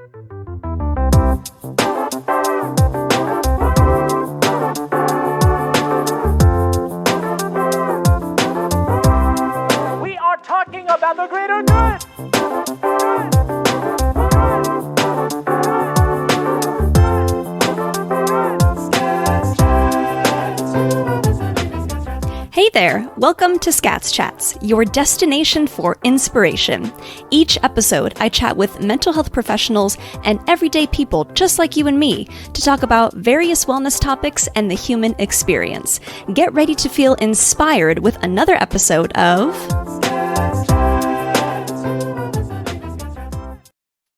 We are talking about the greater good. Hey there, welcome to Skatz Chats, your destination for inspiration. Each episode, I chat with mental health professionals and everyday people just like you and me to talk about various wellness topics and the human experience. Get ready to feel inspired with another episode of...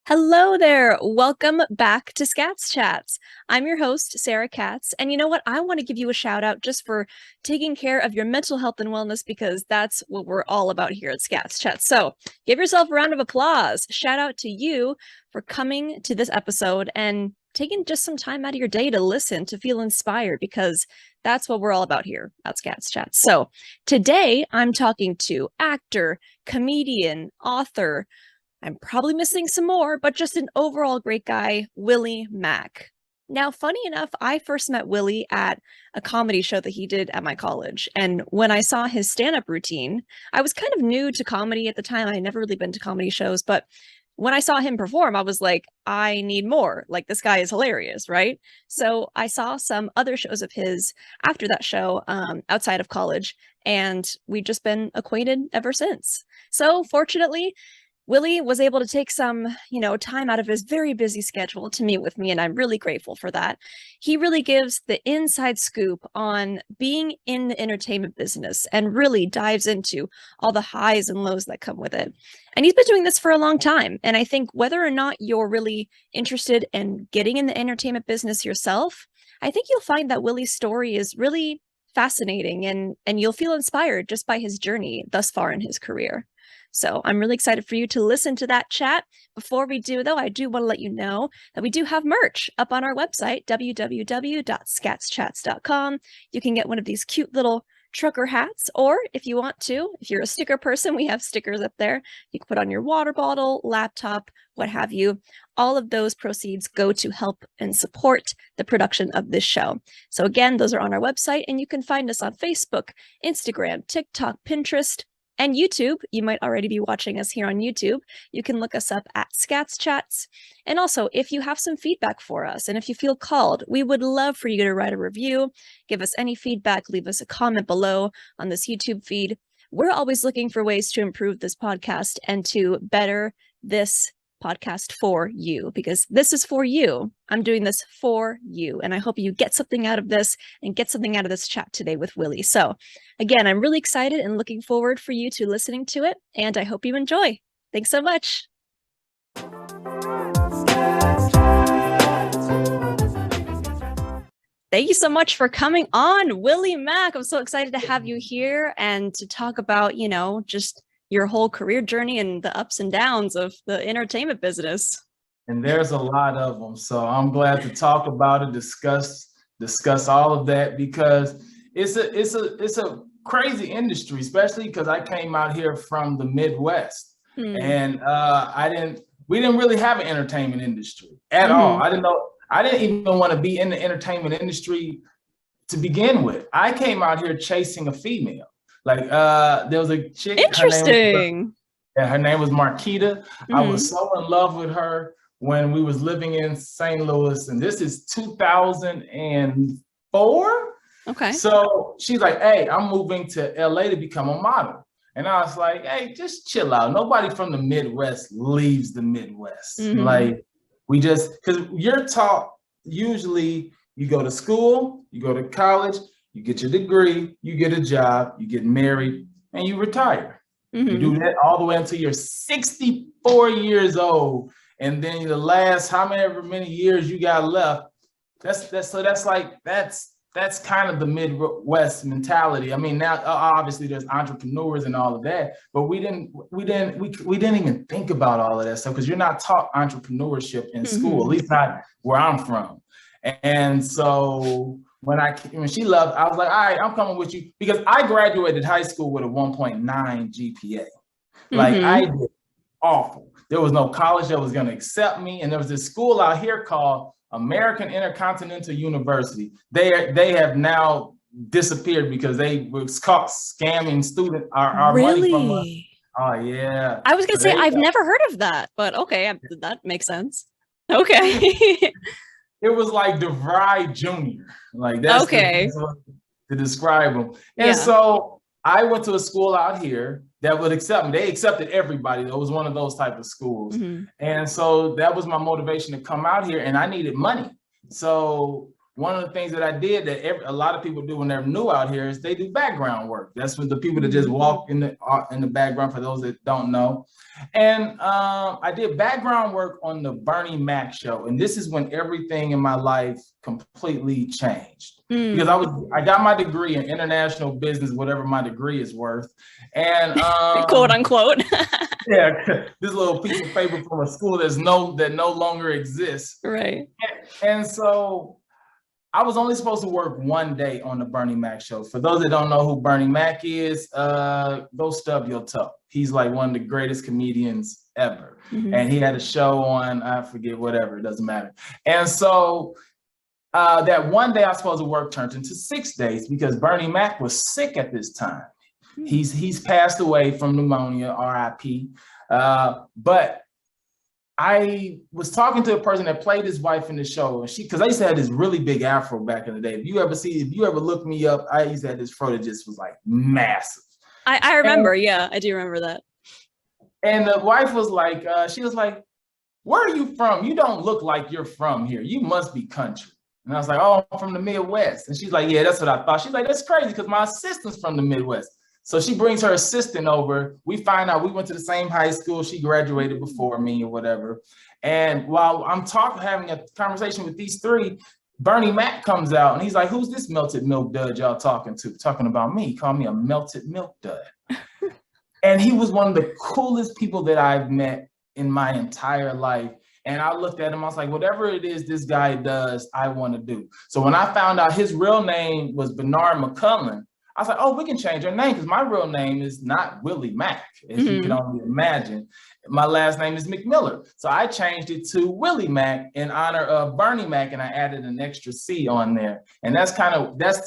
Hello there, welcome back to Skatz Chats. I'm your host, Sarah Katz, and you know what? I want to give you a shout out just for taking care of your mental health and wellness because that's what we're all about here at Skatz Chats. So give yourself a round of applause. Shout out to you for coming to this episode and taking just some time out of your day to listen, to feel inspired, because that's what we're all about here at Skatz Chats. So today I'm talking to actor, comedian, author, I'm probably missing some more, but just an overall great guy, Willie Macc. Now, funny enough, I first met Willie at a comedy show that he did at my college. And when I saw his stand-up routine, I was kind of new to comedy at the time. I had never really been to comedy shows, but when I saw him perform, I was like, I need more. Like, this guy is hilarious, right? So I saw some other shows of his after that show outside of college, and we've just been acquainted ever since. So fortunately, Willie was able to take some, time out of his very busy schedule to meet with me, and I'm really grateful for that. He really gives the inside scoop on being in the entertainment business and really dives into all the highs and lows that come with it. And he's been doing this for a long time. And I think whether or not you're really interested in getting in the entertainment business yourself, I think you'll find that Willie's story is really fascinating and you'll feel inspired just by his journey thus far in his career. So I'm really excited for you to listen to that chat. Before we do, though, I do want to let you know that we do have merch up on our website, www.skatzchats.com. You can get one of these cute little trucker hats, or if you want to, if you're a sticker person, we have stickers up there. You can put on your water bottle, laptop, what have you. All of those proceeds go to help and support the production of this show. So again, those are on our website, and you can find us on Facebook, Instagram, TikTok, Pinterest, and YouTube. You might already be watching us here on YouTube. You can look us up at Skatz Chats. And also, if you have some feedback for us, and if you feel called, we would love for you to write a review, give us any feedback, leave us a comment below on this YouTube feed. We're always looking for ways to improve this podcast and to better this podcast for you, because this is for you. I'm doing this for you, and I hope you get something out of this and get something out of this chat today with Willie. So again, I'm really excited and looking forward for you to listening to it, and I hope you enjoy. Thanks so much. Thank you so much for coming on, Willie Macc. I'm so excited to have you here and to talk about, just your whole career journey and the ups and downs of the entertainment business. And there's a lot of them. So I'm glad to talk about it, discuss all of that, because it's a crazy industry, especially because I came out here from the Midwest and we didn't really have an entertainment industry at all. I didn't even want to be in the entertainment industry to begin with. I came out here chasing a female. Like there was a chick. Interesting. Her name was Marquita. I was so in love with her when we was living in St. Louis, and this is 2004. Okay. So she's like, "Hey, I'm moving to LA to become a model," and I was like, "Hey, just chill out. Nobody from the Midwest leaves the Midwest. Like, we just because you're taught usually you go to school, you go to college." You get your degree, you get a job, you get married, and you retire. You do that all the way until you're 64 years old. And then the last however many years you got left, that's kind of the Midwest mentality. I mean, now obviously there's entrepreneurs and all of that, but we didn't even think about all of that stuff because you're not taught entrepreneurship in school, at least not where I'm from. And so when she left, I was like, all right, I'm coming with you, because I graduated high school with a 1.9 GPA. Like I did awful. There was no college that was going to accept me. And there was this school out here called American Intercontinental University. They have now disappeared because they was caught scamming our money from us. Oh, yeah. I was going to say, I've never heard of that, but okay, that makes sense. Okay. It was like DeVry Jr. Like that's okay. To describe them. And so I went to a school out here that would accept me. They accepted everybody. It was one of those type of schools. And so that was my motivation to come out here, and I needed money. So one of the things that I did that a lot of people do when they're new out here is they do background work. That's what the people that just walk in the background, for those that don't know. And I did background work on the Bernie Mac show. And this is when everything in my life completely changed. Because I got my degree in international business, whatever my degree is worth. And quote unquote. Yeah, this little piece of paper from a school that no longer exists. Right. And so I was only supposed to work one day on the Bernie Mac show. For those that don't know who Bernie Mac is, go stub your toe. He's like one of the greatest comedians ever. And he had a show on, I forget, whatever, it doesn't matter. And so that one day I was supposed to work turned into 6 days because Bernie Mac was sick at this time. He's passed away from pneumonia, RIP. But I was talking to a person that played his wife in the show, and because I used to have this really big afro back in the day. If you ever look me up, I used to have this fro that just was like massive. I remember, I do remember that. And the wife was like, she was like, "Where are you from? You don't look like you're from here. You must be country." And I was like, "Oh, I'm from the Midwest." And she's like, "Yeah, that's what I thought." She's like, "That's crazy because my assistant's from the Midwest." So she brings her assistant over. We find out we went to the same high school. She graduated before me or whatever. And while I'm having a conversation with these three, Bernie Mac comes out and he's like, "Who's this melted milk dud y'all talking to?" Talking about me. He called me a melted milk dud. And he was one of the coolest people that I've met in my entire life. And I looked at him, I was like, whatever it is this guy does, I want to do. So when I found out his real name was Bernard McCullen, I was like, oh, we can change our name because my real name is not Willie Macc, as you can only imagine. My last name is McMiller. So I changed it to Willie Macc in honor of Bernie Mac, and I added an extra C on there. And that's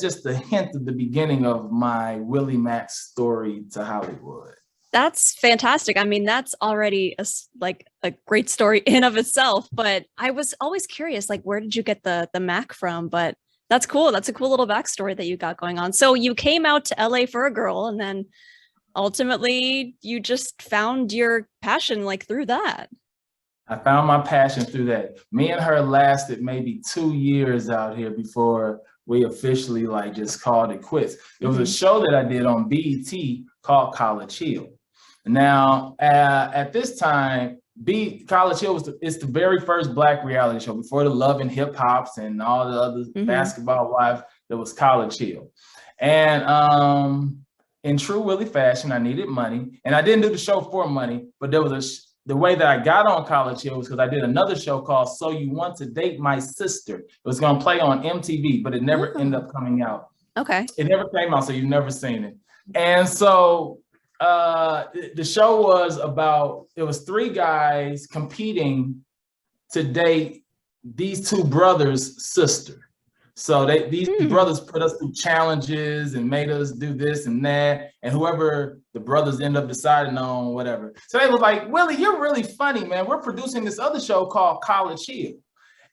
just the hint of the beginning of my Willie Macc story to Hollywood. That's fantastic. I mean, that's already a great story in of itself, but I was always curious, like, where did you get the Mac from? But that's cool. That's a cool little backstory that you got going on. So you came out to LA for a girl, and then ultimately you just found your passion like through that. I found my passion through that. Me and her lasted maybe 2 years out here before we officially like just called it quits. It was a show that I did on BET called College Hill. Now, at this time, College Hill it's the very first Black reality show before the Love and Hip Hops and all the other basketball wives. There was College Hill. And in true Willie fashion, I needed money. And I didn't do the show for money, but there was the way that I got on College Hill was because I did another show called So You Want to Date My Sister. It was going to play on MTV, but it never ended up coming out. Okay. It never came out, so you've never seen it. And so the show was it was 3 guys competing to date these 2 brothers' sister. So these brothers put us through challenges and made us do this and that, and whoever the brothers end up deciding on, whatever. So they was like, "Willie, you're really funny, man. We're producing this other show called College Hill,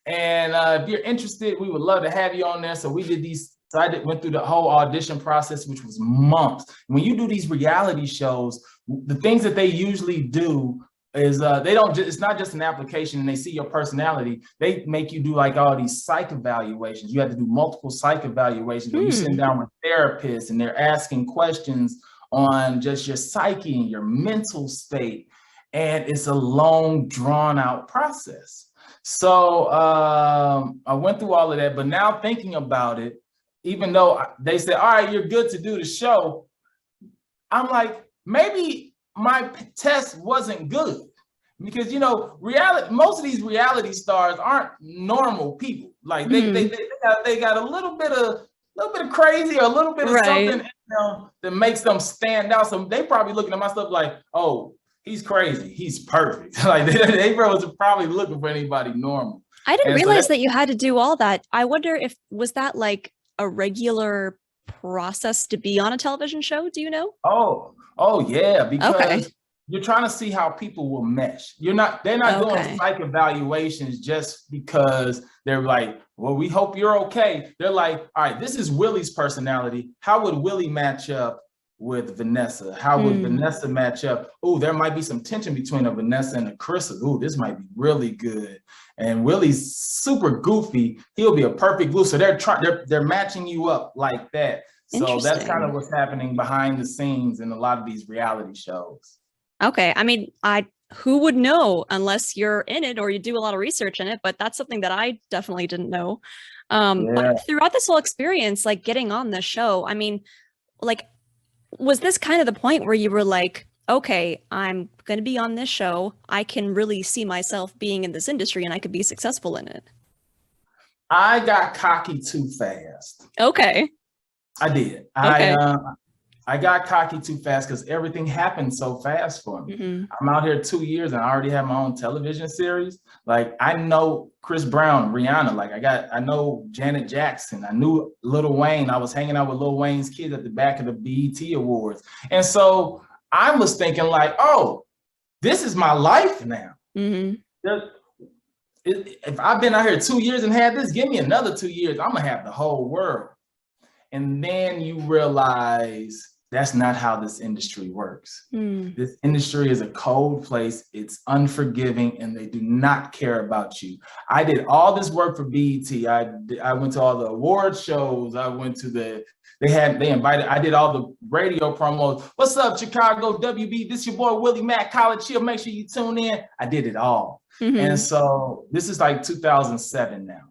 and if you're interested, we would love to have you on there." So we did these. So went through the whole audition process, which was months. When you do these reality shows, the things that they usually do is it's not just an application and they see your personality. They make you do like all these psych evaluations. You have to do multiple psych evaluations where you sit down with therapists and they're asking questions on just your psyche and your mental state. And it's a long, drawn out process. So I went through all of that, but now thinking about it, even though they said, "All right, you're good to do the show," I'm like, maybe my test wasn't good because, most of these reality stars aren't normal people. Like they got a little bit of crazy or a little bit of something in them that makes them stand out. So they probably looking at my stuff like, "Oh, he's crazy. He's perfect. Like they was probably looking for anybody normal. I didn't realize that you had to do all that. I wonder if was that like a regular process to be on a television show? Do you know? Oh yeah, because you're trying to see how people will mesh. They're not doing psych evaluations just because they're like, well, we hope you're okay. They're like, all right, this is Willie's personality. How would Willie match up with Vanessa? How would Vanessa match up? Oh, there might be some tension between a Vanessa and a Carissa. Oh, this might be really good. And Willie's super goofy. He'll be a perfect glue. So they're matching you up like that. So that's kind of what's happening behind the scenes in a lot of these reality shows. Okay. I mean, who would know unless you're in it or you do a lot of research in it, but that's something that I definitely didn't know. But throughout this whole experience, like getting on the show, I mean, like, was this kind of the point where you were like, okay, I'm going to be on this show. I can really see myself being in this industry and I could be successful in it? I got cocky too fast. Okay. I did. Okay. I got cocky too fast because everything happened so fast for me. I'm out here 2 years and I already have my own television series. Like I know Chris Brown, Rihanna, like I know Janet Jackson. I knew Lil Wayne. I was hanging out with Lil Wayne's kids at the back of the BET Awards. And so I was thinking like, oh, this is my life now. If I've been out here 2 years and had this, give me another 2 years, I'm gonna have the whole world. And then you realize that's not how this industry works. This industry is a cold place. It's unforgiving and they do not care about you. I did all this work for BET. I went to all the award shows. I went to I did all the radio promos. What's up, Chicago, WB? This your boy, Willie Macc, College Chill. Make sure you tune in. I did it all. And so this is like 2007 now.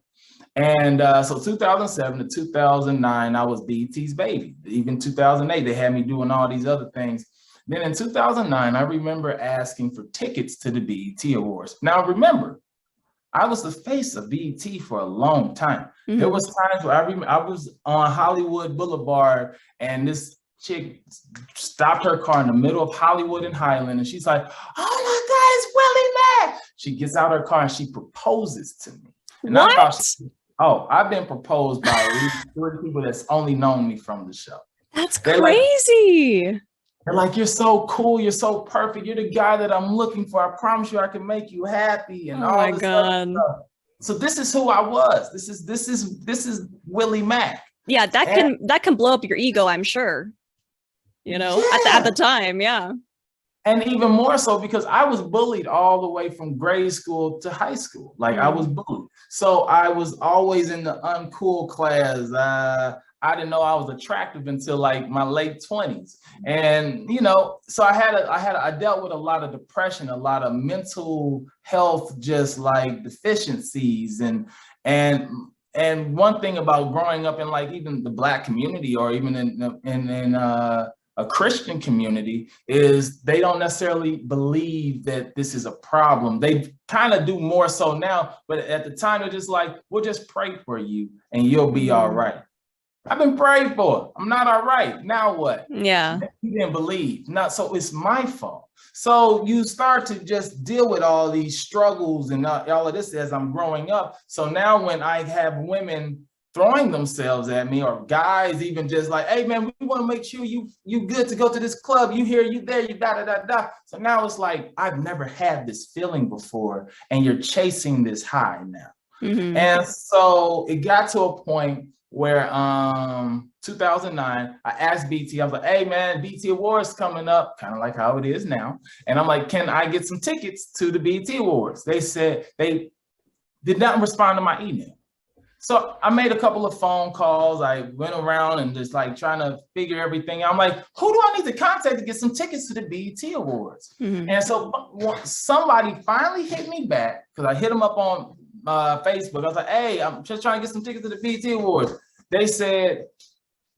And so 2007 to 2009, I was BET's baby. Even 2008, they had me doing all these other things. Then in 2009, I remember asking for tickets to the BET Awards. Now, remember, I was the face of BET for a long time. There was times where I was on Hollywood Boulevard and this chick stopped her car in the middle of Hollywood and Highland. And she's like, oh my God, it's Willie Macc. She gets out her car and she proposes to me. And what? I thought, I've been proposed by at least 3 people that's only known me from the show. That's crazy. They're like, you're so cool. You're so perfect. You're the guy that I'm looking for. I promise you I can make you happy and all this other stuff. So this is who I was. This is Willie Macc. Yeah, that can blow up your ego, I'm sure. You know, at the time, yeah. And even more so because I was bullied all the way from grade school to high school. Like I was bullied. So I was always in the uncool class. I didn't know I was attractive until like my late 20s. And, you know, so I dealt with a lot of depression, a lot of mental health, just like deficiencies. And one thing about growing up in like even the Black community or even in a Christian community is they don't necessarily believe that this is a problem. They kind of do more so now, but at the time they're just like, we'll just pray for you and you'll be all right. I've been prayed for. I'm not all right. Now what? Yeah. You didn't believe. So it's my fault. So you start to just deal with all these struggles and all of this as I'm growing up. So now when I have women throwing themselves at me or guys even just like, hey man, we want to make sure you good to go to this club. You here, you there, you da. So now it's like, I've never had this feeling before and you're chasing this high now. And so it got to a point where 2009, I asked BT, I was like, hey man, BT Awards coming up, kind of like how it is now. And I'm like, can I get some tickets to the BT Awards? They said they did not respond to my email. So I made a couple of phone calls. I went around and just like trying to figure everything out. I'm like, who do I need to contact to get some tickets to the BET Awards? And so somebody finally hit me back because I hit them up on Facebook. I was like, hey, I'm just trying to get some tickets to the BET Awards. They said,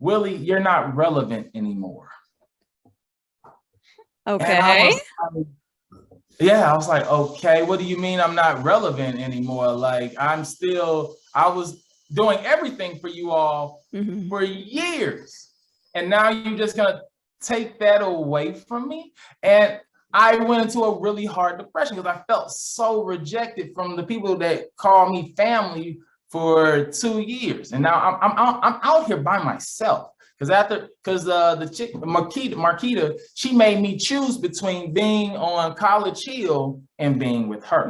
Willie, you're not relevant anymore. Okay. I was like, okay, what do you mean I'm not relevant anymore? Like I was doing everything for you all for years. And now you're just gonna take that away from me? And I went into a really hard depression because I felt so rejected from the people that call me family for 2 years. And now I'm out here by myself. Because the chick Marquita, she made me choose between being on College Hill and being with her.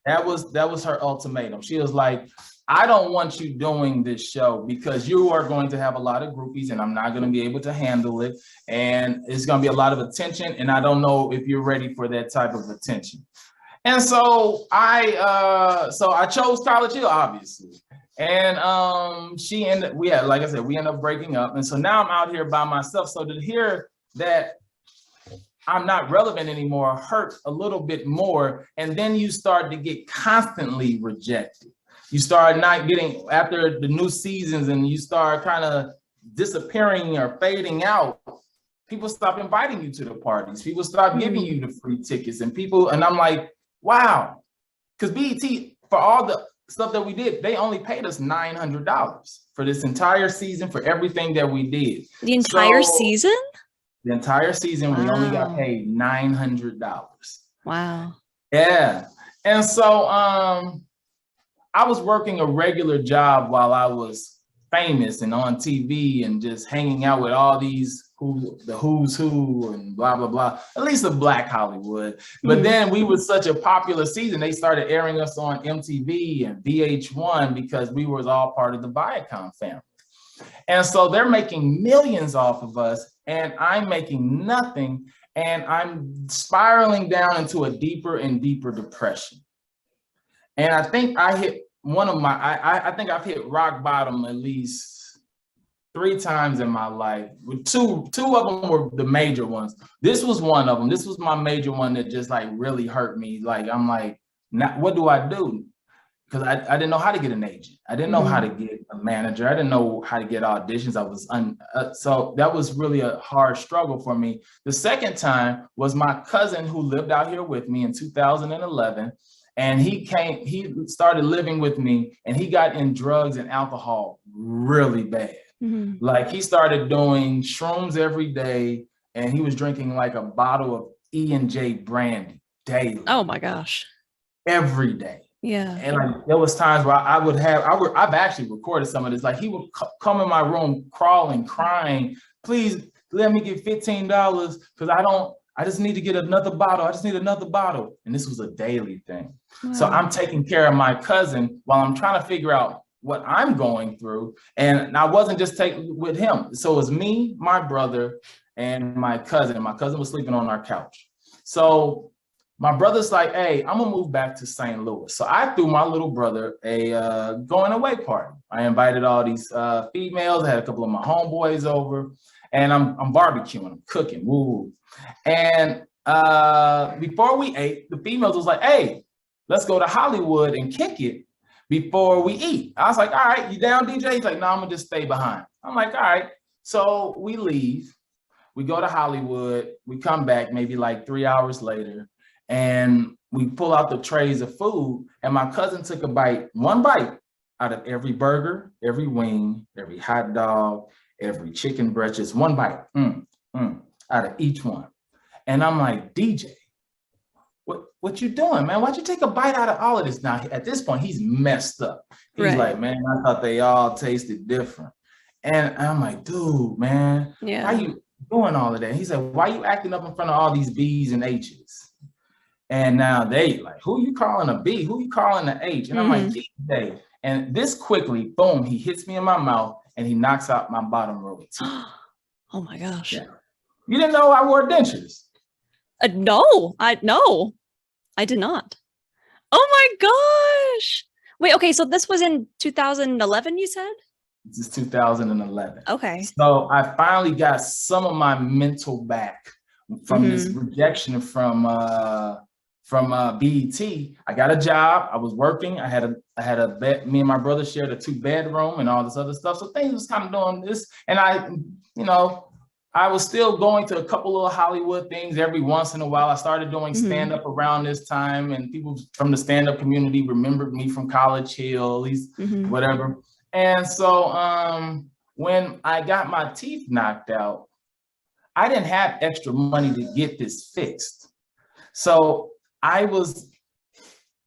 That was her ultimatum. She was like, I don't want you doing this show because you are going to have a lot of groupies and I'm not going to be able to handle it. And it's going to be a lot of attention. And I don't know if you're ready for that type of attention. And so I chose College Hill, obviously. And like I said, we ended up breaking up. And so now I'm out here by myself. So to hear that I'm not relevant anymore hurt a little bit more. And then you start to get constantly rejected. You start not getting, after the new seasons, and you start kind of disappearing or fading out. People stop inviting you to the parties. People stop giving you the free tickets, and I'm like, wow. Because BET, for all the stuff that we did, they only paid us $900 for this entire season, for everything that we did. The entire season? The entire season, we only got paid $900. Wow. Yeah. And so I was working a regular job while I was famous and on TV and just hanging out with all these who's who and blah, blah, blah, at least of Black Hollywood. But then we were such a popular season, they started airing us on MTV and VH1 because we was all part of the Viacom family. And so they're making millions off of us and I'm making nothing. And I'm spiraling down into a deeper and deeper depression. And I think I hit I think I've hit rock bottom at least 3 times in my life. Two of them were the major ones. This was one of them. This was my major one that just like really hurt me. Like, I'm like, what do I do? Because I didn't know how to get an agent. I didn't know how to get a manager. I didn't know how to get auditions. I was so that was really a hard struggle for me. The second time was my cousin who lived out here with me in 2011. And he started living with me and he got in drugs and alcohol really bad. Like he started doing shrooms every day and he was drinking like a bottle of E&J brandy daily. Oh my gosh. Every day. Yeah. And like there was times where I've actually recorded some of this. Like he would come in my room crawling, crying, please let me get $15 because I just need to get another bottle. I just need another bottle. And this was a daily thing. Wow. So I'm taking care of my cousin while I'm trying to figure out what I'm going through. And I wasn't just taking with him. So it was me, my brother, and my cousin. My cousin was sleeping on our couch. So my brother's like, hey, I'm gonna move back to St. Louis. So I threw my little brother a going away party. I invited all these females. I had a couple of my homeboys over. And I'm barbecuing, I'm cooking, woo. And before we ate, the females was like, hey, let's go to Hollywood and kick it before we eat. I was like, all right, you down, DJ? He's like, no, I'm gonna just stay behind. I'm like, all right. So we leave, we go to Hollywood, we come back maybe like 3 hours later, and we pull out the trays of food, and my cousin took one bite out of every burger, every wing, every hot dog, every chicken breast, just one bite out of each one. And I'm like, DJ, what you doing, man? Why'd you take a bite out of all of this? Now, at this point, he's messed up. He's like, man, I thought they all tasted different. And I'm like, dude, man, why you doing all of that? He said, why you acting up in front of all these B's and H's? And now they like, who you calling a B? Who you calling an H? And I'm like, DJ. And this quickly, boom, he hits me in my mouth and he knocks out my bottom row of teeth. Oh my gosh. Yeah. You didn't know I wore dentures? No, I did not. Oh my gosh. Wait, okay, so this was in 2011, you said? This is 2011. Okay. So I finally got some of my mental back from this rejection from BET. I got a job. I was working. I had a bed. Me and my brother shared a 2-bedroom and all this other stuff. So things was kind of doing this. And I was still going to a couple of Hollywood things every once in a while. I started doing stand-up around this time, and people from the stand-up community remembered me from College Hill, at least whatever. And so when I got my teeth knocked out, I didn't have extra money to get this fixed. So I was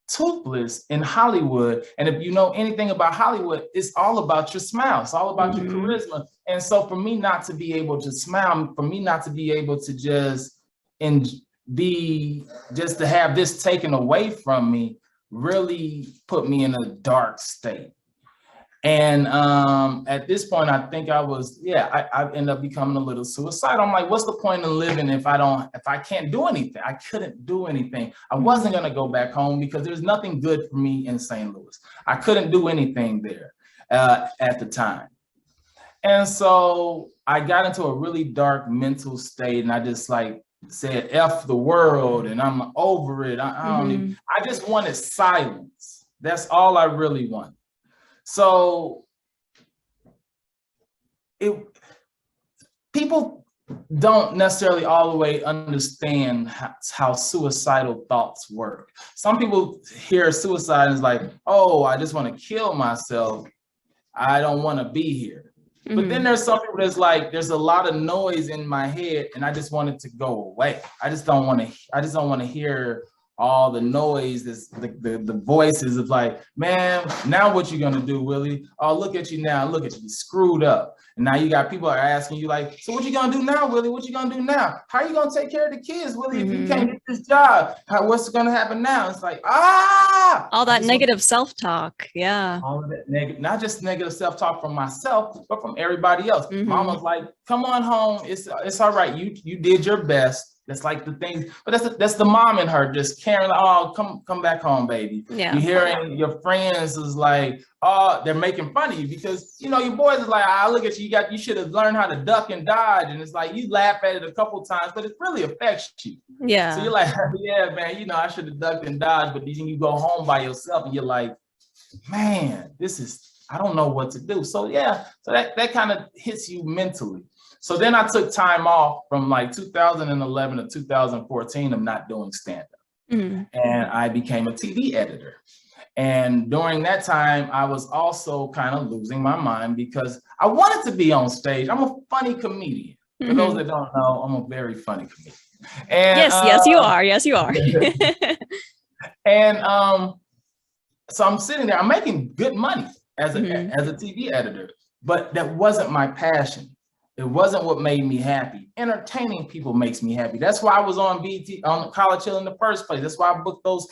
toothless in Hollywood. And if you know anything about Hollywood, it's all about your smile. It's all about your charisma. And so for me not to be able to smile, for me not to be able to just to have this taken away from me really put me in a dark state. And at this point, I think I ended up becoming a little suicidal. I'm like, what's the point in living if I can't do anything? I couldn't do anything. I wasn't gonna go back home because there's nothing good for me in St. Louis. I couldn't do anything there at the time. And so I got into a really dark mental state, and I just like said, F the world, and I'm over it. I just wanted silence. That's all I really wanted. So people don't necessarily all the way understand how suicidal thoughts work. Some people hear suicide as like, oh, I just want to kill myself. I don't want to be here. But then there's some people that's like, there's a lot of noise in my head and I just want it to go away. I just don't want to hear all the noise, the voices of like, man, now what you gonna do, Willie? Oh, look at you now, look at you screwed up. And now you got people are asking you like, so what you gonna do now, Willie? What you gonna do now? How you gonna take care of the kids, Willie, if you can't get this job? What's gonna happen now? It's like, all that negative self-talk. Yeah. All of that negative, not just negative self-talk from myself, but from everybody else. Mama's like, come on home. It's all right. You did your best. That's like the things, but that's the mom in her just caring. Oh, come back home, baby. Yeah. You're hearing your friends is like, oh, they're making fun of you because you know your boys is like, look at you. You should have learned how to duck and dodge, and it's like you laugh at it a couple times, but it really affects you. Yeah. So you're like, yeah, man. You know, I should have ducked and dodged, but then you go home by yourself, and you're like, man, I don't know what to do. So yeah, so that kind of hits you mentally. So then I took time off from like 2011 to 2014 of not doing stand-up. And I became a TV editor. And during that time, I was also kind of losing my mind because I wanted to be on stage. I'm a funny comedian. For those that don't know, I'm a very funny comedian. And, yes, you are. Yes, you are. And so I'm sitting there, I'm making good money as a TV editor, but that wasn't my passion. It wasn't what made me happy. Entertaining people makes me happy. That's why I was on BT on College Hill in the first place. That's why I booked those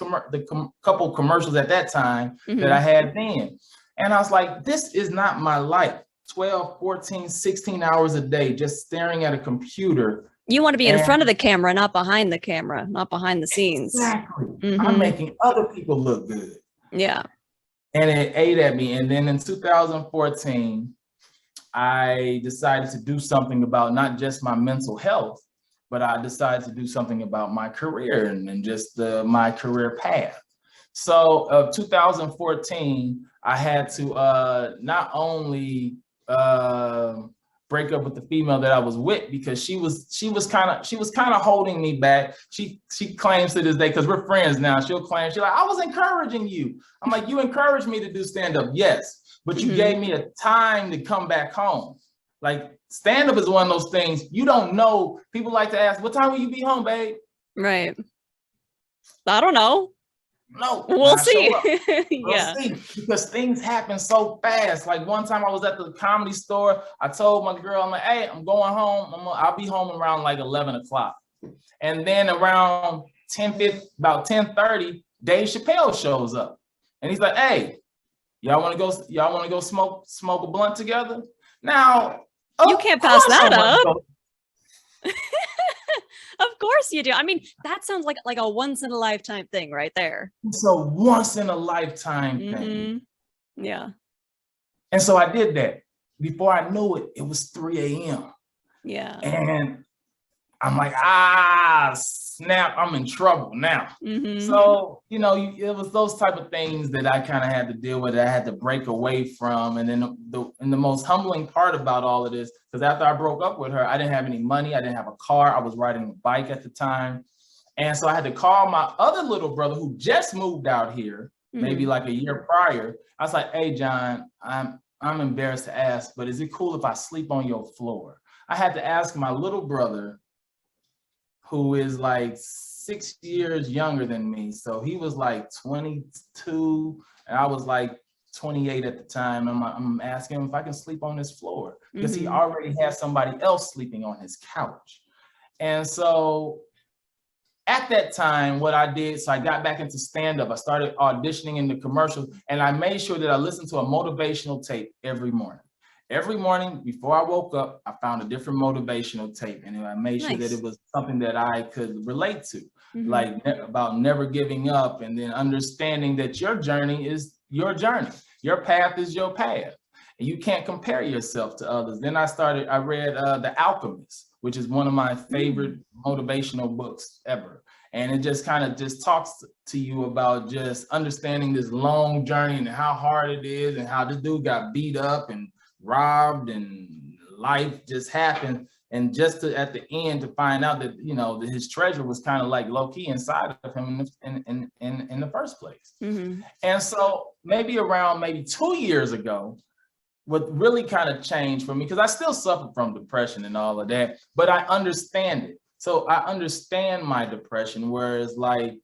couple commercials at that time that I had then. And I was like, this is not my life. 12, 14, 16 hours a day, just staring at a computer. You want to be in front of the camera, not behind the camera, not behind the scenes. Exactly. I'm making other people look good. Yeah. And it ate at me. And then in 2014, I decided to do something about not just my mental health, but I decided to do something about my career and just my career path. So 2014, I had to not only break up with the female that I was with because she was kind of holding me back. She claims to this day, because we're friends now, she's like, I was encouraging you. I'm like, you encouraged me to do stand-up, yes. But you gave me a time to come back home. Like stand-up is one of those things you don't know. People like to ask, what time will you be home, babe? Right. I don't know. No. We'll see. We'll see. Because things happen so fast. Like one time I was at the Comedy Store. I told my girl, I'm like, hey, I'm going home. I'll be home around like 11 o'clock. And then around 10:30, Dave Chappelle shows up. And he's like, hey, y'all want to go smoke a blunt together? Now, you can't pass that up. Of course you do. I mean, that sounds like a once in a lifetime thing right there. It's a once in a lifetime thing. Yeah. And so I did that. Before I knew it, it was 3 a.m. Yeah. And I'm like, snap, I'm in trouble now. So, you know, it was those type of things that I kind of had to deal with, that I had to break away from. And then the most humbling part about all of this, because after I broke up with her, I didn't have any money. I didn't have a car. I was riding a bike at the time. And so I had to call my other little brother who just moved out here, maybe like a year prior. I was like, hey, John, I'm embarrassed to ask, but is it cool if I sleep on your floor? I had to ask my little brother, who is like 6 years younger than me. So he was like 22 and I was like 28 at the time. I'm asking him if I can sleep on this floor because he already had somebody else sleeping on his couch. And so at that time, what I did, so I got back into stand-up. I started auditioning in the commercials, and I made sure that I listened to a motivational tape every morning. Every morning before I woke up, I found a different motivational tape, and I made sure that it was something that I could relate to, like about never giving up, and then understanding that your journey is your journey. Your path is your path, and you can't compare yourself to others. Then I read The Alchemist, which is one of my favorite motivational books ever. And it just kind of just talks to you about just understanding this long journey and how hard it is and how this dude got beat up and robbed and life just happened. And just at the end to find out that, you know, that his treasure was kind of like low key inside of him in the first place. And so maybe 2 years ago, what really kind of changed for me, because I still suffer from depression and all of that, but I understand it. So I understand my depression, whereas like,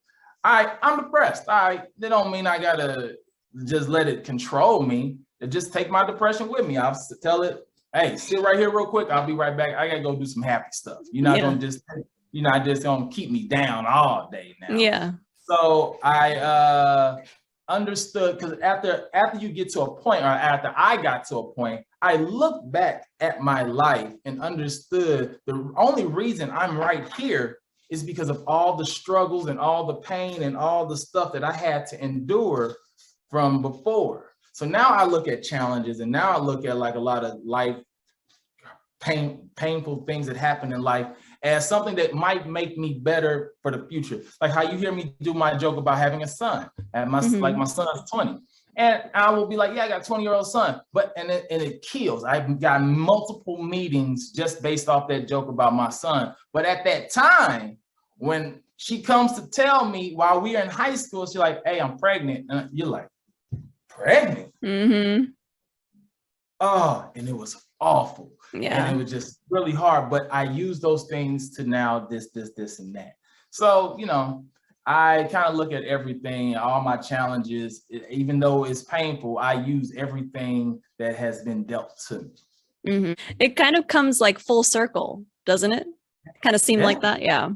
I'm depressed. That don't mean I gotta just let it control me. Just take my depression with me. I'll tell it, hey, sit right here real quick. I'll be right back. I gotta go do some happy stuff. You're not gonna keep me down all day now. Yeah. So I understood, because after you get to a point, or after I got to a point, I looked back at my life and understood the only reason I'm right here is because of all the struggles and all the pain and all the stuff that I had to endure from before. So now I look at challenges, and now I look at like a lot of life painful things that happen in life as something that might make me better for the future. Like how you hear me do my joke about having a son, and like my son's 20. And I will be like, yeah, I got a 20-year-old son, and it kills. I've got multiple meetings just based off that joke about my son. But at that time, when she comes to tell me while we are in high school, she's like, hey, I'm pregnant. And you're like, pregnant? Oh, and it was awful. Yeah. And it was just really hard. But I use those things to now this, and that. So, you know, I kind of look at everything, all my challenges, even though it's painful, I use everything that has been dealt to me. It kind of comes like full circle, doesn't it? Kind of seem like that. Yeah.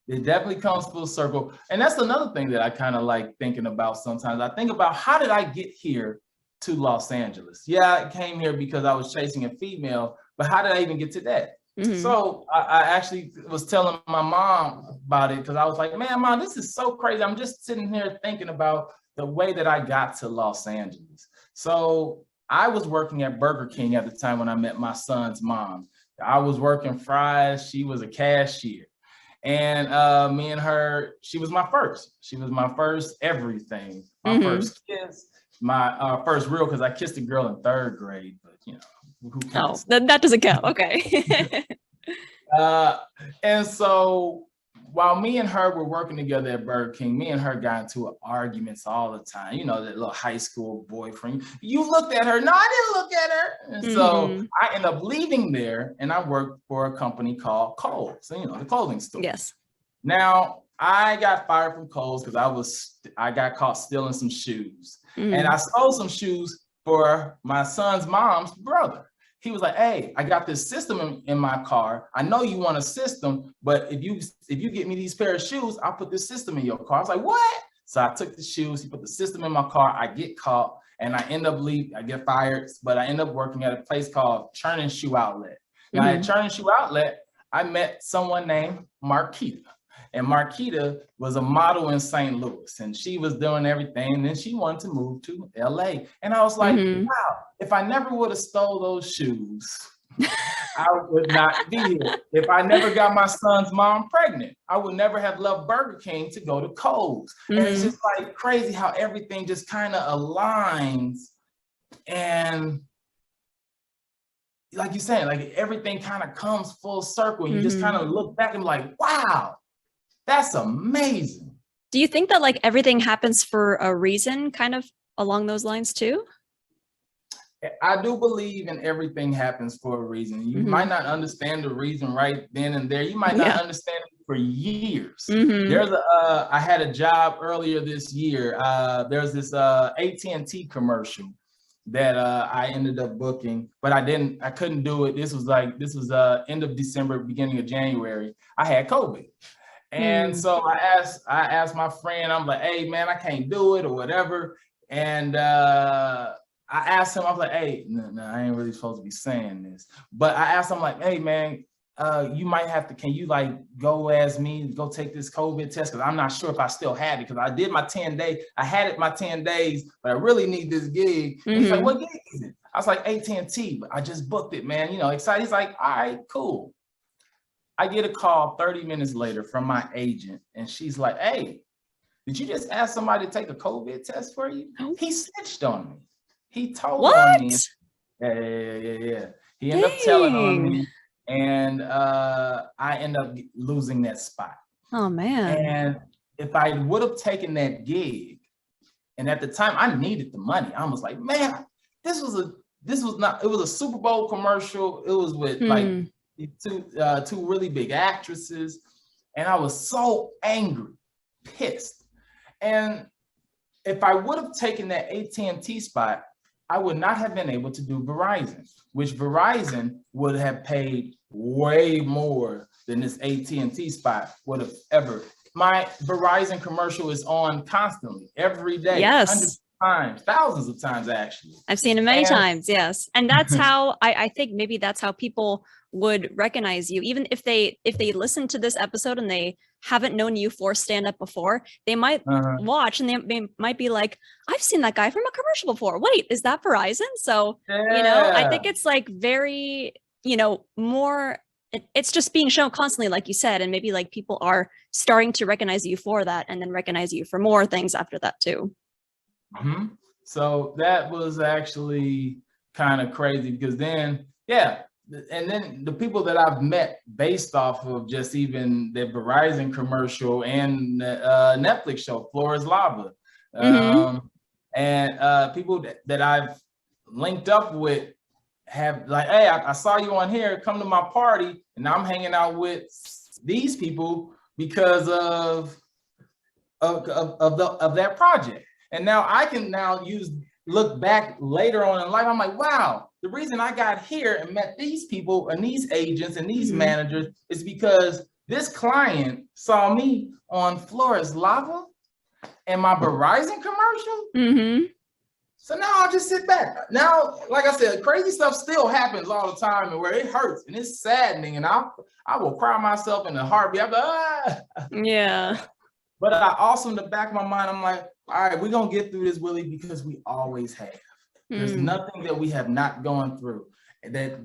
It definitely comes full circle. And that's another thing that I kind of like thinking about sometimes. I think about, how did I get here to Los Angeles? Yeah, I came here because I was chasing a female, but how did I even get to that? So I actually was telling my mom about it, because I was like, man, Mom, this is so crazy. I'm just sitting here thinking about the way that I got to Los Angeles. So I was working at Burger King at the time when I met my son's mom. I was working fries. She was a cashier. And me and her, she was my first. She was my first everything. My first kiss, my first real, because I kissed a girl in 3rd grade, but you know, who counts? Oh, that doesn't count. Okay. And so while me and her were working together at Burger King, me and her got into arguments all the time. You know, that little high school boyfriend. You looked at her. No, I didn't look at her. And so I ended up leaving there, and I worked for a company called Kohl's, so, you know, the clothing store. Yes. Now, I got fired from Kohl's because I got caught stealing some shoes. And I stole some shoes for my son's mom's brother. He was like, hey, I got this system in my car. I know you want a system, but if you get me these pair of shoes, I'll put this system in your car. I was like, what? So I took the shoes, he put the system in my car, I get caught, and I end up leaving, I get fired, but I end up working at a place called Churn and Shoe Outlet. Now at Churn and Shoe Outlet, I met someone named Marquita. And Marquita was a model in St. Louis, and she was doing everything. And then she wanted to move to LA. And I was like, wow, if I never would have stole those shoes, I would not be here. If I never got my son's mom pregnant, I would never have left Burger King to go to Kohl's. And it's just like crazy how everything just kind of aligns. And like you're saying, like everything kind of comes full circle. And you just kind of look back and like, wow. That's amazing. Do you think that like everything happens for a reason, kind of along those lines too? I do believe in everything happens for a reason. You might not understand the reason right then and there. You might not understand it for years. Mm-hmm. I had a job earlier this year. There's this AT&T commercial that I ended up booking, but I couldn't do it. This was end of December, beginning of January. I had COVID. And so I asked my friend, I'm like, hey man, I can't do it or whatever. And I asked him, I was like, hey, no, I ain't really supposed to be saying this. But I asked him like, hey man, you might have to, can you like go take this COVID test? Cause I'm not sure if I still have it. Cause I did my 10-day, I had it my 10 days, but I really need this gig. And he's like, what gig is it? I was like, AT&T, but I just booked it, man. Excited. He's like, all right, cool. I get a call 30 minutes later from my agent, and she's like, hey, did you just ask somebody to take a COVID test for you? He snitched on me. He told on me. Yeah. He ended up telling on me, and I end up losing that spot. Oh, man. And if I would have taken that gig, and at the time I needed the money, I was like, man, it was a Super Bowl commercial. It was with like two really big actresses, and I was so angry, pissed. And if I would have taken that AT&T spot, I would not have been able to do Verizon, which Verizon would have paid way more than this AT&T spot would have ever. My Verizon commercial is on constantly, every day. Yes. Hundreds of times, thousands of times, actually. I've seen it many times, yes. And that's how, I think maybe that's how people would recognize you. Even if they listen to this episode and they haven't known you for stand-up before, they might watch and they might be like, I've seen that guy from a commercial before. Wait, is that Verizon? So, I think it's like very, more, it's just being shown constantly, like you said, and maybe like people are starting to recognize you for that and then recognize you for more things after that too. So that was actually kind of crazy because then, and then the people that I've met based off of just even the Verizon commercial and the Netflix show, Floor is Lava, and people that I've linked up with have like, hey, I saw you on here, come to my party, and I'm hanging out with these people because of that project. And now I can look back later on in life. I'm like, wow, the reason I got here and met these people and these agents and these managers is because this client saw me on Floor is Lava and my Verizon commercial. So now I'll just sit back. Now, like I said, crazy stuff still happens all the time and where it hurts and it's saddening. And I will cry myself in a heartbeat. I'm like, Yeah. But I also, in the back of my mind, I'm like, all right, we're going to get through this, Willie, because we always have. There's nothing that we have not gone through that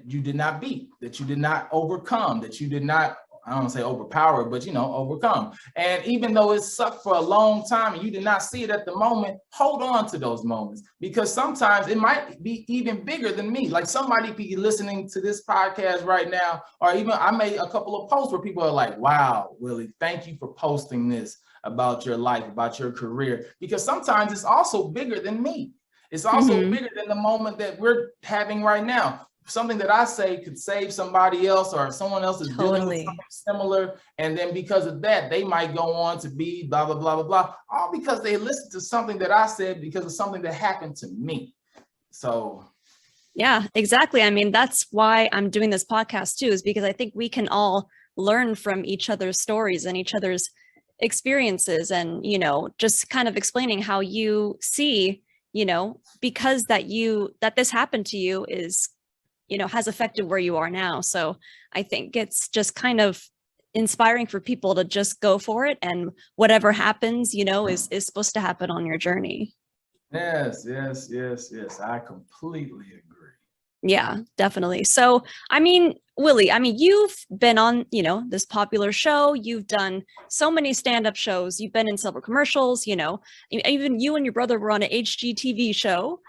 you did not beat, that you did not overcome, that you did not, I don't want to say overpower, but, overcome. And even though it sucked for a long time and you did not see it at the moment, hold on to those moments because sometimes it might be even bigger than me. Like somebody be listening to this podcast right now, or even I made a couple of posts where people are like, wow, Willie, thank you for posting this about your life, about your career, because sometimes it's also bigger than me. It's also bigger than the moment that we're having right now. Something that I say could save somebody else or someone else is dealing with something similar. And then because of that, they might go on to be blah, blah, blah, blah, blah, all because they listened to something that I said because of something that happened to me. So. Yeah, exactly. I mean, that's why I'm doing this podcast too, is because I think we can all learn from each other's stories and each other's experiences and, just kind of explaining how you see, because that this happened to you is, has affected where you are now. So I think it's just kind of inspiring for people to just go for it. And whatever happens, is supposed to happen on your journey. Yes. I completely agree. Yeah, definitely. So, I mean, Willie, you've been on, this popular show. You've done so many stand-up shows. You've been in several commercials, even you and your brother were on an HGTV show.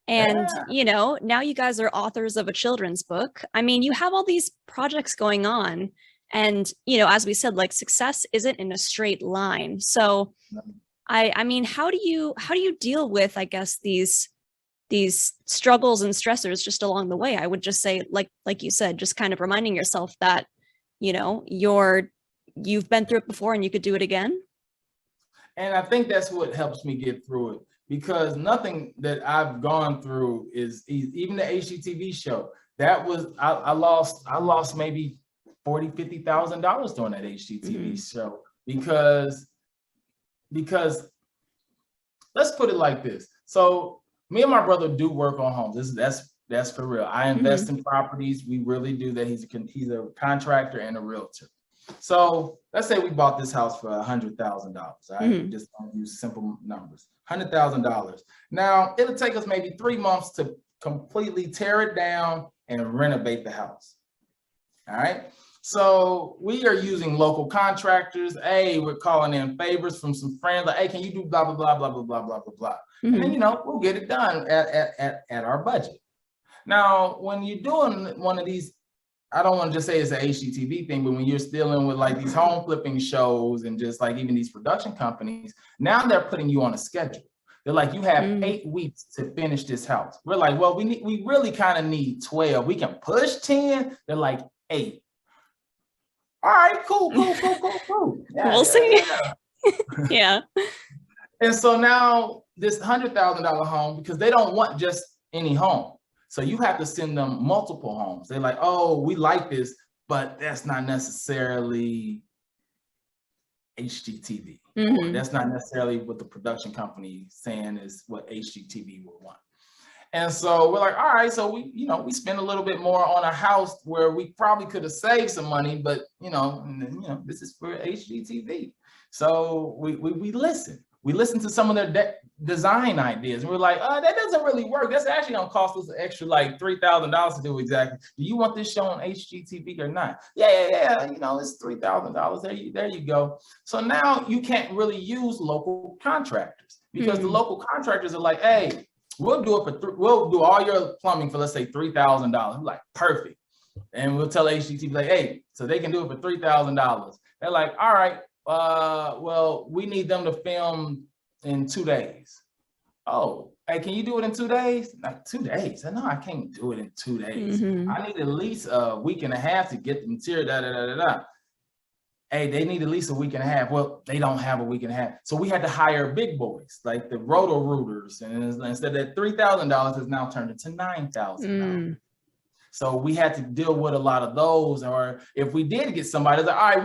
And, now you guys are authors of a children's book. I mean, you have all these projects going on. And, as we said, like success isn't in a straight line. So I mean, how do you deal with, I guess, these struggles and stressors just along the way? I would just say, like you said, just kind of reminding yourself that, you're you've been through it before and you could do it again. And I think that's what helps me get through it, because nothing that I've gone through is easy. Even the HGTV show, that was, I lost maybe $40,000-$50,000 during that HGTV show because let's put it like this. So me and my brother do work on homes. That's for real. I invest in properties. We really do that. He's a contractor and a realtor. So let's say we bought this house for $100,000. Right? Just use simple numbers. $100,000. Now it'll take us maybe 3 months to completely tear it down and renovate the house. All right. So we are using local contractors. Hey, we're calling in favors from some friends. Like, hey, can you do blah, blah, blah, blah, blah, blah, blah, blah, blah. And then, we'll get it done at our budget. Now, when you're doing one of these, I don't want to just say it's an HGTV thing, but when you're dealing with like these home flipping shows and just like even these production companies, now they're putting you on a schedule. They're like, you have 8 weeks to finish this house. We're like, well, we really kind of need 12. We can push 10. They're like 8. All right, cool. Yeah, we'll see. Yeah. And so now this $100,000 home, because they don't want just any home. So you have to send them multiple homes. They're like, oh, we like this, but that's not necessarily HGTV. Or that's not necessarily what the production company saying is what HGTV would want. And so we're like, all right, so we spend a little bit more on a house where we probably could have saved some money, but this is for HGTV. So we listen. We listen to some of their design ideas, and we're like, that doesn't really work. That's actually gonna cost us an extra like $3,000 to do exactly. Do you want this show on HGTV or not? Yeah. It's $3,000. There you go. So now you can't really use local contractors because the local contractors are like, hey, we'll do all your plumbing for, let's say, $3,000. We're like, perfect. And we'll tell HGTV like, hey, so they can do it for $3,000. They're like, all right. Well, we need them to film in 2 days. Oh, hey, can you do it in 2 days? Like 2 days? No, I can't do it in 2 days. I need at least a week and a half to get the material. Hey, they need at least a week and a half. Well, they don't have a week and a half. So we had to hire big boys, like the roto-rooters. And instead of $3,000, it's now turned into $9,000. So we had to deal with a lot of those. Or if we did get somebody, like, all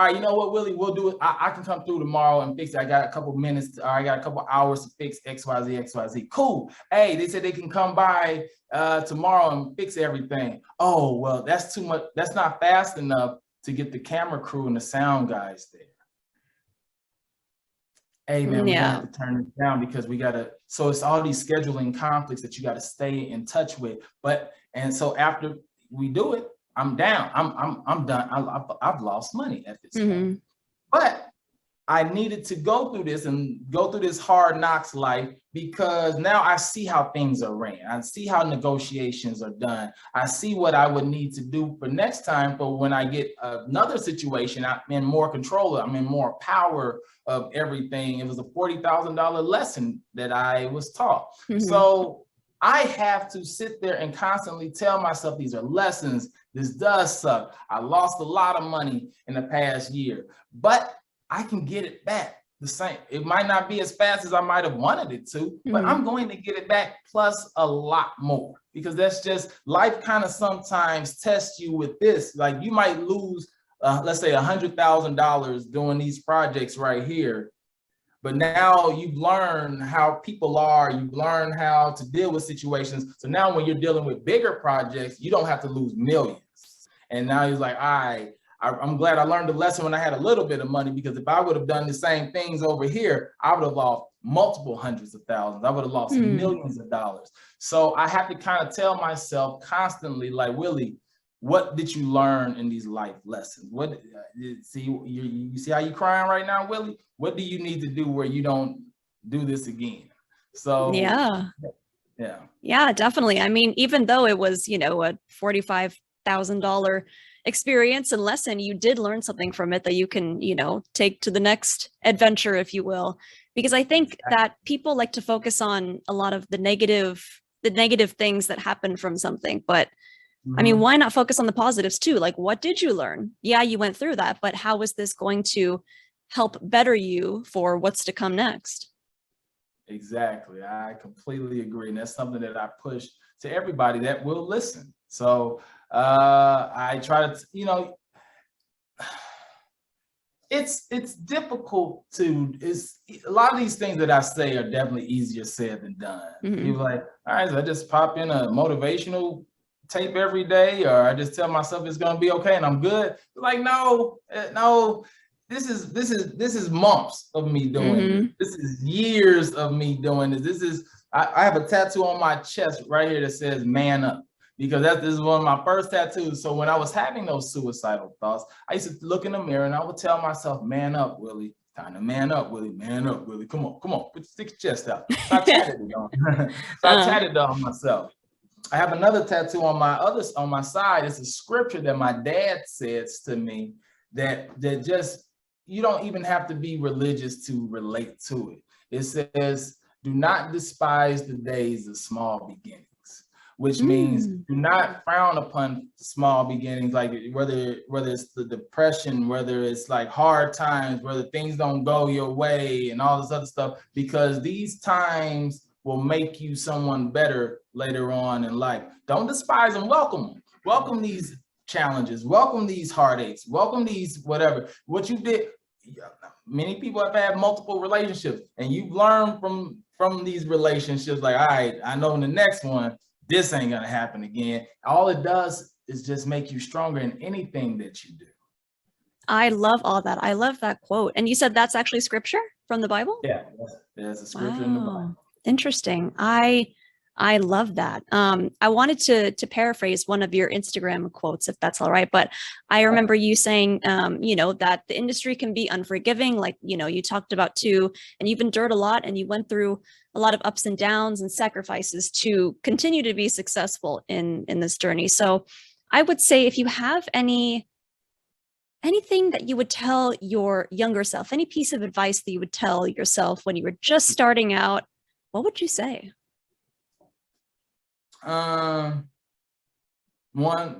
right, you know what, Willie, we'll do it. I can come through tomorrow and fix it. I got a couple minutes, or I got a couple hours to fix XYZ. Cool. Hey, they said they can come by tomorrow and fix everything. Oh, well, that's too much. That's not fast enough to get the camera crew and the sound guys there. Hey, man, we have to turn it down because we got to. So it's all these scheduling conflicts that you got to stay in touch with. And so after we do it, I'm down. I'm done. I've lost money at this point. But I needed to go through this hard knocks life because now I see how things are ran. I see how negotiations are done. I see what I would need to do for next time. But when I get another situation, I'm in more control. I'm in more power of everything. It was a $40,000 lesson that I was taught. So I have to sit there and constantly tell myself these are lessons. This does suck. I lost a lot of money in the past year, but I can get it back the same. It might not be as fast as I might have wanted it to, but I'm going to get it back plus a lot more because that's just life kind of sometimes tests you with this. Like you might lose, let's say $100,000 doing these projects right here. But now you've learned how people are, you've learned how to deal with situations. So now when you're dealing with bigger projects, you don't have to lose millions. And now he's like, I'm glad I learned the lesson when I had a little bit of money, because if I would have done the same things over here, I would have lost multiple hundreds of thousands. I would have lost millions of dollars. So I have to kind of tell myself constantly, like, Willie, what did you learn in these life lessons? What you see how you crying right now, Willie? What do you need to do where you don't do this again? So yeah, definitely. I mean, even though it was, a $45,000 experience and lesson, you did learn something from it that you can, take to the next adventure, if you will. Because I think that people like to focus on a lot of the negative things that happen from something, but I mean, why not focus on the positives too? Like, what did you learn? Yeah, you went through that, but how is this going to help better you for what's to come next? Exactly. I completely agree. And that's something that I push to everybody that will listen. So I try to, it's difficult it's a lot of these things that I say are definitely easier said than done. People like, all right, so I just pop in a motivational tape every day, or I just tell myself it's gonna be okay and I'm good. Like, no, this is months of me doing this. This is years of me doing this. I have a tattoo on my chest right here that says "Man Up," because this is one of my first tattoos. So when I was having those suicidal thoughts, I used to look in the mirror and I would tell myself, "Man up, Willie. Time to man up, Willie. Man up, Willie. Come on, stick your chest out." So I tatted on myself. I have another tattoo on my side. It's a scripture that my dad says to me that just, you don't even have to be religious to relate to it. It says, "Do not despise the days of small beginnings," which means do not frown upon small beginnings, like whether it's the depression, whether it's like hard times, whether things don't go your way and all this other stuff, because these times will make you someone better later on in life. Don't despise them, welcome them. Welcome these challenges, welcome these heartaches, welcome these whatever. What you did, many people have had multiple relationships, and you've learned from these relationships, like, all right, I know in the next one, this ain't gonna happen again. All it does is just make you stronger in anything that you do. I love all that. I love that quote. And you said that's actually scripture from the Bible? Yeah, there's a scripture in the Bible. Interesting. I love that. I wanted to paraphrase one of your Instagram quotes, if that's all right. But I remember you saying, that the industry can be unforgiving, like, you talked about too, and you've endured a lot and you went through a lot of ups and downs and sacrifices to continue to be successful in this journey. So I would say, if you have anything that you would tell your younger self, any piece of advice that you would tell yourself when you were just starting out, what would you say? One,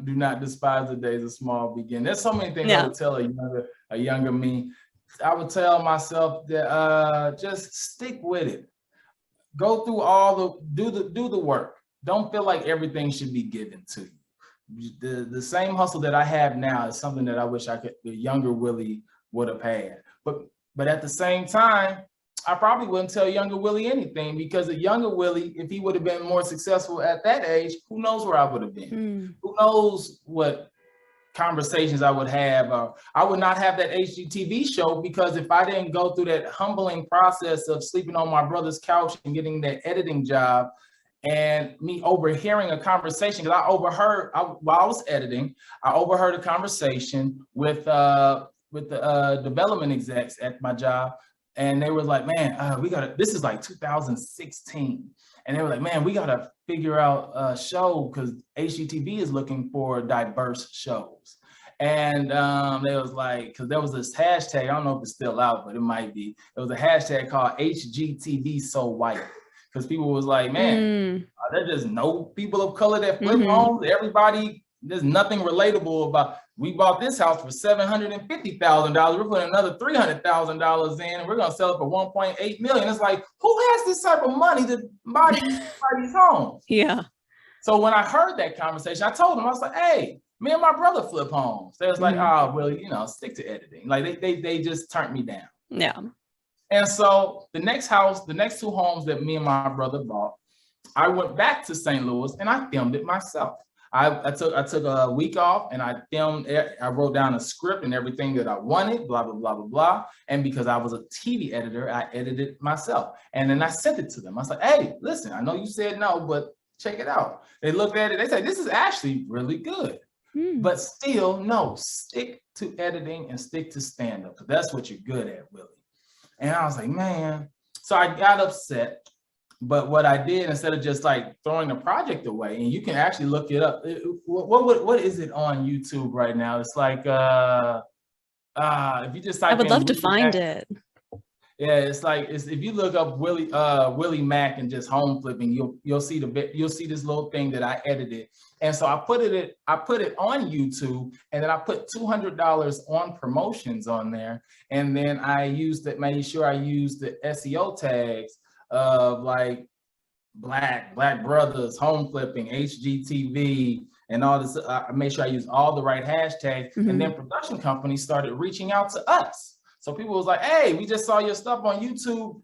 do not despise the days of small beginnings. There's so many things I would tell a younger me. I would tell myself that just stick with it. Go through do the work. Don't feel like everything should be given to you. The same hustle that I have now is something that I wish the younger Willie would have had. But at the same time, I probably wouldn't tell younger Willie anything, because the younger Willie, if he would have been more successful at that age, who knows where I would have been? Who knows what conversations I would have? I would not have that HGTV show, because if I didn't go through that humbling process of sleeping on my brother's couch and getting that editing job, and me overhearing a conversation, because while I was editing, I overheard a conversation with the development execs at my job. And they were like, "Man, this is like 2016. And they were like, "Man, we got to figure out a show, because HGTV is looking for diverse shows." And they was like, because there was this hashtag, I don't know if it's still out, but it might be. It was a hashtag called HGTV So White. Because people was like, "Man, there just no people of color that flip homes. Everybody, there's nothing relatable about, we bought this house for $750,000. We're putting another $300,000 in, and we're gonna sell it for $1.8 million. It's like, who has this type of money to buy these homes?" Yeah. So when I heard that conversation, I told them, I was like, "Hey, me and my brother flip homes." They was like, "Oh, well, stick to editing." Like they just turned me down. Yeah. And so the next two homes that me and my brother bought, I went back to St. Louis and I filmed it myself. I took a week off and I filmed it. I wrote down a script and everything that I wanted, blah, blah, blah, blah, blah. And because I was a TV editor, I edited it myself. And then I sent it to them. I was like, "Hey, listen, I know you said no, but check it out." They looked at it. They said, "This is actually really good." But still, no, stick to editing and stick to stand-up, because that's what you're good at, Willie. And I was like, man. So I got upset. But what I did, instead of just like throwing the project away, and you can actually look it up. What is it on YouTube right now? It's like if you just type I would in love to Willie find Macc, it. Yeah, it's like if you look up Willie Macc and just home flipping, you'll see this little thing that I edited, and so I put it on YouTube, and then I put $200 on promotions on there, and then made sure I used the SEO tags of like Black Brothers, home flipping, HGTV, and all this. I made sure I used all the right hashtags, and then production companies started reaching out to us. So people was like, hey, we just saw your stuff on YouTube.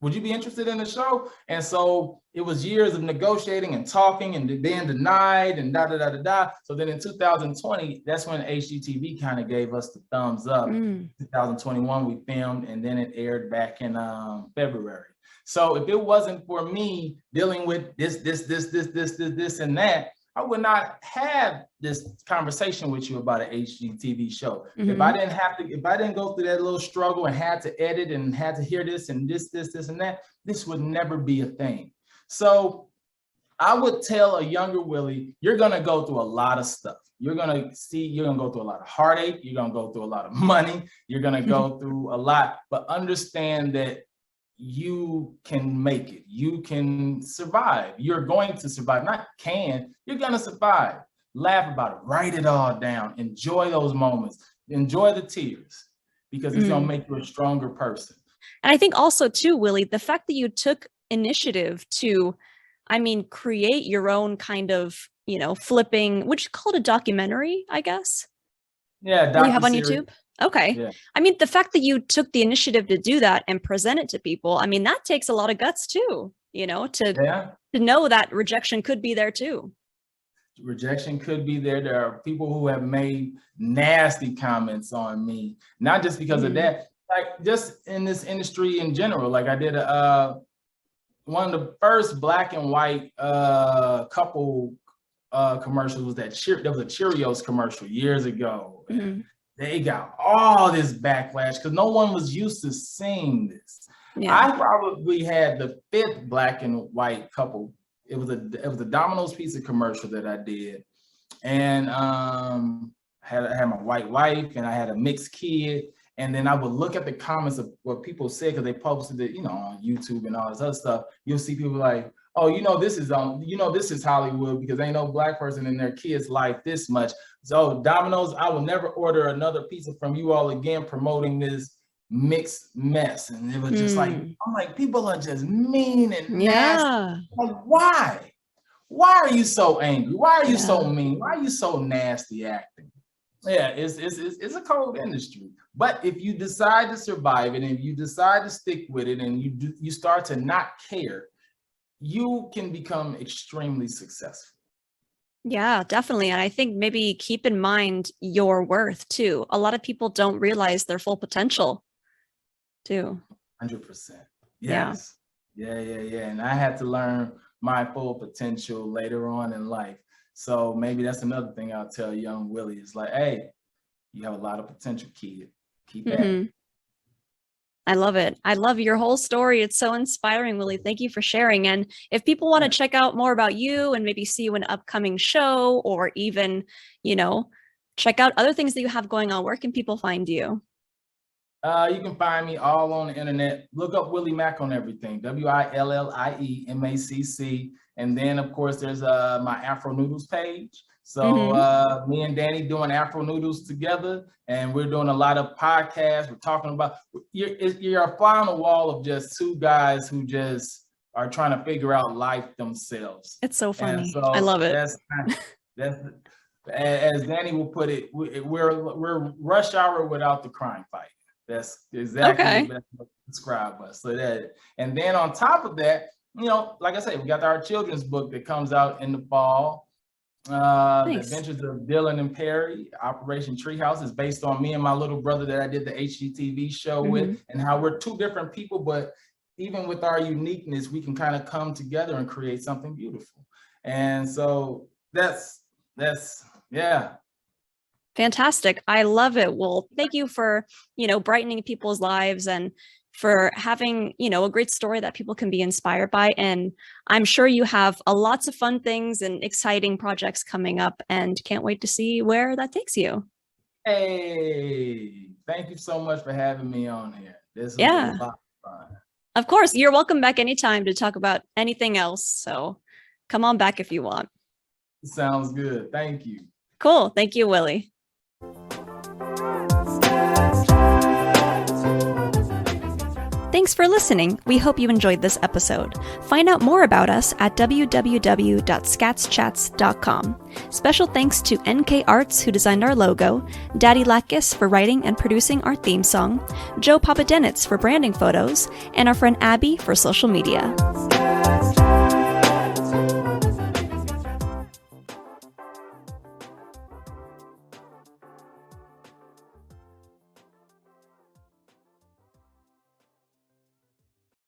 Would you be interested in the show? And so it was years of negotiating and talking and being denied and da da da da da. So then in 2020, that's when HGTV kind of gave us the thumbs up. 2021, we filmed, and then it aired back in February. So if it wasn't for me dealing with this, and that, I would not have this conversation with you about an HGTV show. If I didn't go through that little struggle and had to edit and had to hear this and this and that, this would never be a thing. So I would tell a younger Willie, you're gonna go through a lot of stuff. You're gonna go through a lot of heartache. You're gonna go through a lot of money. You're gonna go through a lot, but understand that you can make it. You can survive. You're going to survive. Not can, you're going to survive. Laugh about it. Write it all down. Enjoy those moments. Enjoy the tears, because it's going to make you a stronger person. And I think also too, Willie, the fact that you took initiative to, create your own kind of, flipping, which is called a documentary, I guess. Yeah. Do you have on YouTube? Okay. Yeah. The fact that you took the initiative to do that and present it to people, that takes a lot of guts too, to know that rejection could be there too. Rejection could be there. There are people who have made nasty comments on me, not just because of that, like just in this industry in general. Like I did one of the first black and white couple commercials was there was a Cheerios commercial years ago. They got all this backlash because no one was used to seeing this. I probably had the 5th black and white couple. It was a Domino's pizza commercial that I did, and I had my white wife and I had a mixed kid. And then I would look at the comments of what people said, because they posted it, on YouTube and all this other stuff. You'll see people like, oh, this is Hollywood, because ain't no black person in their kid's life this much. So Domino's, I will never order another pizza from you all again, promoting this mixed mess. And it was just like, I'm like, people are just mean and nasty. Like, why? Why are you so angry? Why are you so mean? Why are you so nasty acting? Yeah, it's a cold industry. But if you decide to survive it, and if you decide to stick with it, and you start to not care, you can become extremely successful. Yeah, definitely. And I think maybe keep in mind your worth too. A lot of people don't realize their full potential too. 100%. Yes. Yeah. And I had to learn my full potential later on in life. So maybe that's another thing I'll tell young Willie is like, hey, you have a lot of potential, kid. Keep at it. I love it. I love your whole story. It's so inspiring, Willie. Thank you for sharing. And if people want to check out more about you and maybe see you in an upcoming show, or even, check out other things that you have going on, where can people find you? You can find me all on the internet. Look up Willie Macc on everything. WILLIEMACC. And then, of course, there's my Afro Noodles page. So me and Danny doing Afro Noodles together, and we're doing a lot of podcasts. We're talking about, you're a fly on the wall of just two guys who just are trying to figure out life themselves. It's so funny. So I love it. That's as Danny will put it, we're rush hour without the crime fight. That's exactly the best way to describe us. So that, and then on top of that, like I said, we got our children's book that comes out in the fall. The Adventures of Dylan and Perry. Operation Treehouse is based on me and my little brother that I did the HGTV show with, and how we're two different people, but even with our uniqueness, we can kind of come together and create something beautiful. And so that's fantastic. I love it. Well, thank you for, brightening people's lives and for having, a great story that people can be inspired by. And I'm sure you have lots of fun things and exciting projects coming up, and can't wait to see where that takes you. Hey, thank you so much for having me on here. This was Yeah. a lot of fun. Of course, you're welcome back anytime to talk about anything else. So come on back if you want. Sounds good. Thank you. Cool. Thank you, Willie. Thanks for listening. We hope you enjoyed this episode. Find out more about us at www.skatzchats.com. Special thanks to NK Arts, who designed our logo, Daddy Lakis for writing and producing our theme song, Joe Papadenitz for branding photos, and our friend Abby for social media.